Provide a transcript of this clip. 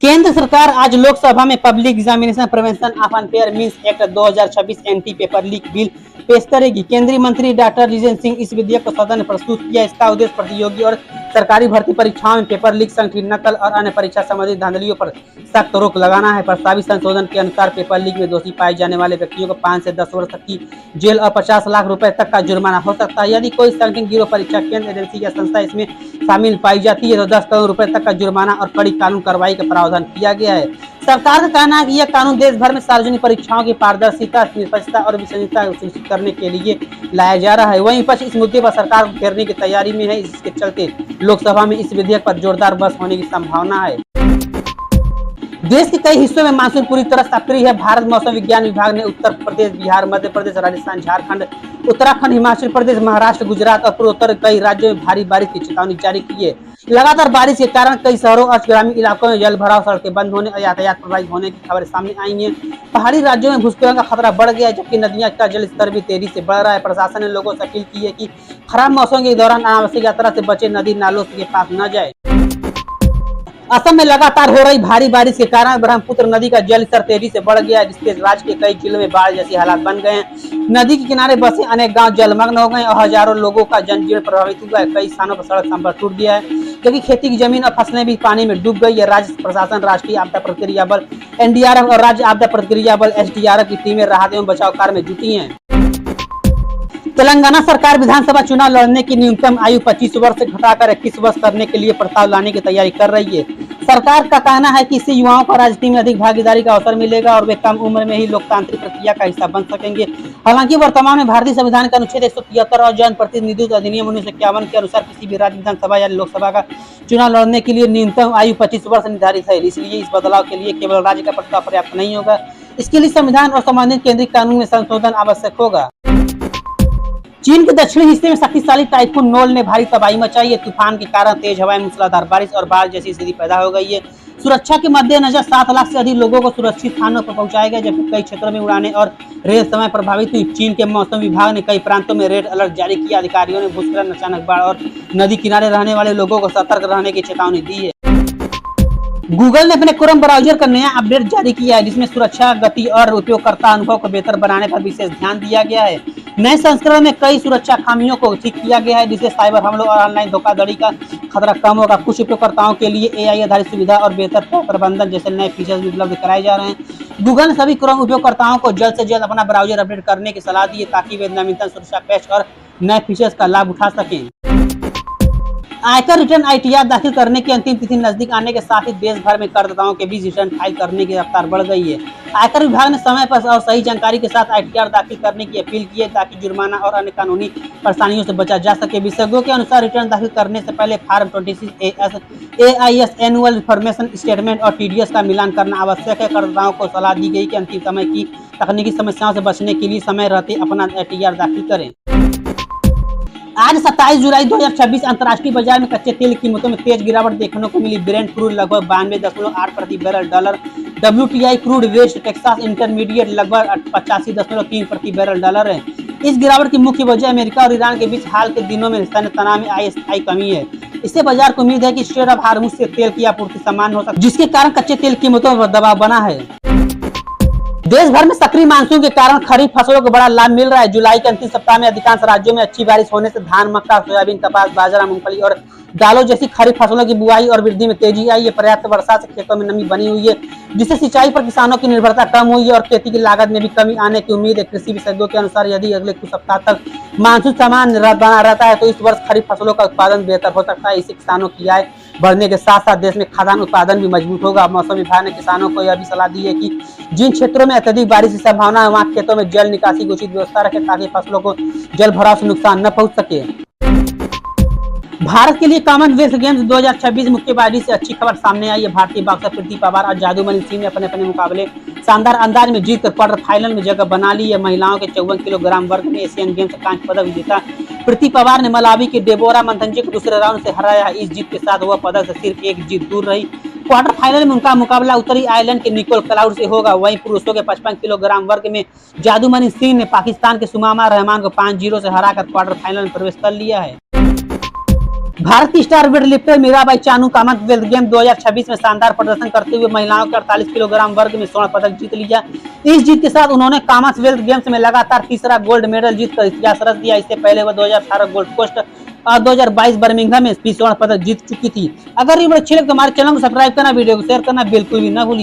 केंद्र सरकार आज लोकसभा में public examination prevention of unfair means act 2026 anti paper leak bill पेश करेगी। केंद्रीय मंत्री डॉक्टर जितेंद्र सिंह इस विधेयक को सदन में प्रस्तुत किया। इसका उद्देश्य प्रतियोगी और सरकारी भर्ती परीक्षाओं में पेपर लीक, संगठित नकल और अन्य परीक्षा संबंधी धांधलियों पर सख्त रोक लगाना है। प्रस्तावित संशोधन के अनुसार पेपर लीक में दोषी पाए जाने वाले व्यक्तियों को 5 से 10 वर्ष तक की जेल और 50 लाख रुपए तक का जुर्माना हो सकता है। यदि कोई संगठन, गिरोह, परीक्षा केंद्र, एजेंसी या संस्था इसमें शामिल पाई जाती है तो 10 करोड़ रुपए तक का जुर्माना और कड़ी कानून कार्रवाई का प्रावधान किया गया है। सरकार का कहना है कि यह कानून देश भर में सार्वजनिक परीक्षाओं की पारदर्शिता, निष्पक्षता और विश्वसनीयता सुनिश्चित करने के लिए लाया जा रहा है। वहीं विपक्ष इस मुद्दे पर सरकार को घेरने की तैयारी में है। इसके चलते लोकसभा में इस विधेयक पर जोरदार बहस होने की संभावना है। देश के कई हिस्सों में मानसून पूरी तरह सक्रिय है। भारत मौसम विज्ञान विभाग ने उत्तर प्रदेश, बिहार, मध्य प्रदेश, राजस्थान, झारखंड, उत्तराखंड, हिमाचल प्रदेश, महाराष्ट्र, गुजरात और पूर्वोत्तर कई राज्यों में भारी बारिश की चेतावनी जारी की है। लगातार बारिश के कारण कई शहरों और ग्रामीण इलाकों में जल भराव, सड़कें बंद होने और यातायात प्रभावित होने की खबरें सामने आई हैं। पहाड़ी राज्यों में भूस्खलन का खतरा बढ़ गया है, जबकि नदियों का जल स्तर भी तेजी से बढ़ रहा है। प्रशासन ने लोगों से अपील की है कि खराब मौसम के दौरान अनावश्यक यात्रा से बचे, नदी नालों के पास न जाए। असम में लगातार हो रही भारी बारिश के कारण ब्रह्मपुत्र नदी का जल स्तर तेजी से बढ़ गया है, जिससे राज्य के कई जिलों में बाढ़ जैसे हालात बन गए हैं। नदी के किनारे बसे अनेक गांव जलमग्न हो गए और हजारों लोगों का जनजीवन प्रभावित हुआ है। कई स्थानों पर सड़क संपर्क टूट गया है, जबकि खेती की जमीन और फसलें भी पानी में डूब गई है। राज्य प्रशासन, राष्ट्रीय आपदा प्रतिक्रिया बल NDRF और राज्य आपदा प्रतिक्रिया बल SDRF की टीमें राहत एवं बचाव कार्य में जुटी हैं। तेलंगाना सरकार विधानसभा चुनाव लड़ने की न्यूनतम आयु 25 वर्ष से घटाकर 21 वर्ष करने के लिए प्रस्ताव लाने की तैयारी कर रही है। सरकार का कहना है कि इससे युवाओं को राजनीति में अधिक भागीदारी का अवसर मिलेगा और वे कम उम्र में ही लोकतांत्रिक प्रक्रिया का हिस्सा बन सकेंगे। हालांकि वर्तमान में भारतीय संविधान का अनुच्छेद 173 और जन प्रतिनिधित्व अधिनियम 1951 के अनुसार किसी भी राज्य विधानसभा या लोकसभा का चुनाव लड़ने के लिए न्यूनतम आयु 25 वर्ष निर्धारित है। इसलिए इस बदलाव के लिए केवल राज्य का प्रस्ताव पर्याप्त नहीं होगा, इसके लिए संविधान और संबंधित केंद्रीय कानून में संशोधन आवश्यक होगा। चीन के दक्षिणी हिस्से में शक्तिशाली टाइफून नोल ने भारी तबाही मचाई है। तूफान के कारण तेज हवाएं, मूसलाधार बारिश और बाढ़ जैसी स्थिति पैदा हो गई है। सुरक्षा के मद्देनजर 7 लाख से अधिक लोगों को सुरक्षित स्थानों पर पहुंचाया गया, जबकि कई क्षेत्रों में उड़ानें और रेल सेवाएं प्रभावित हुई। चीन के मौसम विभाग ने कई प्रांतों में रेड अलर्ट जारी किया। अधिकारियों ने भूस्खलन, अचानक बाढ़ और नदी किनारे रहने वाले लोगों को सतर्क रहने की चेतावनी दी है। गूगल ने अपने क्रोम ब्राउजर का नया अपडेट जारी किया है, जिसमें सुरक्षा, गति और उपयोगकर्ता अनुभव को बेहतर बनाने पर विशेष ध्यान दिया गया है। नए संस्करण में कई सुरक्षा खामियों को ठीक किया गया है, जिससे साइबर हमलों और ऑनलाइन धोखाधड़ी का खतरा कम होगा। कुछ उपयोगकर्ताओं के लिए AI आधारित सुविधा और बेहतर प्रबंधन जैसे नए फीचर्स भी उपलब्ध कराए जा रहे हैं। गूगल ने सभी क्रोम उपयोगकर्ताओं को जल्द से जल्द अपना ब्राउजर अपडेट करने की सलाह दी है, ताकि वे नवीनतम सुरक्षा पैच और नए फीचर्स का लाभ उठा सकें। आयकर रिटर्न ITR दाखिल करने की अंतिम तिथि नजदीक आने के साथ ही देश भर में करदाताओं के बीच रिटर्न फाइल करने की रफ्तार बढ़ गई है। आयकर विभाग ने समय पर और सही जानकारी के साथ ITR दाखिल करने की अपील की है, ताकि जुर्माना और अन्य कानूनी परेशानियों से बचा जा सके। विशेषज्ञों के अनुसार रिटर्न दाखिल करने से पहले form 26 AIS annual information statement और TDS का मिलान करना आवश्यक है। करदाताओं को सलाह दी गई कि अंतिम समय की तकनीकी समस्याओं से बचने के लिए समय रहते अपना ITR दाखिल करें। आज 27 जुलाई 2026 अंतर्राष्ट्रीय बाजार में कच्चे तेल की कीमतों में तेज गिरावट देखने को मिली। ब्रेंट क्रूड लगभग 92.8 प्रति barrel dollar, WTI crude West Texas intermediate लगभग 85.3 प्रति बैरल डॉलर है। इस गिरावट की मुख्य वजह अमेरिका और ईरान के बीच हाल के दिनों में सैन्य तनाव में आई स्थायी कमी है। इससे बाजार को उम्मीद है कि स्ट्रेट ऑफ हार्मुज से तेल की आपूर्ति सामान्य हो सकती है, जिसके कारण कच्चे तेल कीमतों पर दबाव बना है। देश भर में सक्रिय मानसून के कारण खरीफ फसलों को बड़ा लाभ मिल रहा है। जुलाई के अंतिम सप्ताह में अधिकांश राज्यों में अच्छी बारिश होने से धान, मक्का, सोयाबीन, कपास, बाजरा, मूंगफली और दालों जैसी खरीफ फसलों की बुआई और वृद्धि में तेजी आई है। पर्याप्त वर्षा से खेतों में नमी बनी हुई है, जिससे सिंचाई पर किसानों की निर्भरता कम हुई है और खेती की लागत में भी कमी आने की उम्मीद है। कृषि विशेषज्ञों के अनुसार यदि अगले कुछ सप्ताह तक मानसून सामान्य बना रहता है तो इस वर्ष खरीफ फसलों का उत्पादन बेहतर हो सकता है। इससे किसानों की आय बढ़ने के साथ साथ देश में खाद्यान्न उत्पादन भी मजबूत होगा। मौसम विभाग ने किसानों को यह भी सलाह दी है कि जिन क्षेत्रों में अत्यधिक बारिश की संभावना है वहां खेतों में जल निकासी की उचित व्यवस्था रखें, ताकि फसलों को जल भराव से नुकसान न पहुंच सके। भारत के लिए कॉमनवेल्थ गेम्स 2026 मुक्केबाजी से अच्छी खबर सामने आई है। भारतीय बॉक्सर प्रीति पवार और जादूमणि सिंह ने अपने अपने मुकाबले शानदार अंदाज में जीतकर क्वार्टर फाइनल में जगह बना ली है। महिलाओं के 54 किलोग्राम वर्ग में एशियन गेम्स कांस्य पदक विजेता प्रीति पवार ने मलावी की डेबोरा मंथनजी को दूसरे राउंड से हराया। इस जीत के साथ वह पदक से सिर्फ एक जीत दूर रही। क्वार्टर फाइनल में उनका मुकाबला उत्तरी आयरलैंड के निकोल क्लाउड से होगा। वहीं पुरुषों के 55 किलोग्राम वर्ग में जादूमणि सिंह ने पाकिस्तान के सुमामा रहमान को 5-0 से हराकर क्वार्टर फाइनल में प्रवेश कर लिया है। भारतीय star weight lifter Mirabai Chanu Commonwealth game 2026 में शानदार प्रदर्शन करते हुए महिलाओं के 48 किलोग्राम वर्ग में स्वर्ण पदक जीत लिया। इस जीत के साथ उन्होंने कॉमनवेल्थ गेम्स में लगातार तीसरा गोल्ड मेडल जीतकर इतिहास रच दिया। इससे पहले वह 2018 गोल्ड कोस्ट और 2022 बर्मिंघम में भी स्वर्ण पदक जीत चुकी थी। अगर ये वीडियो अच्छी लगे तो हमारे चैनल को सब्सक्राइब करना, वीडियो को शेयर करना बिल्कुल भी ना भूलिए।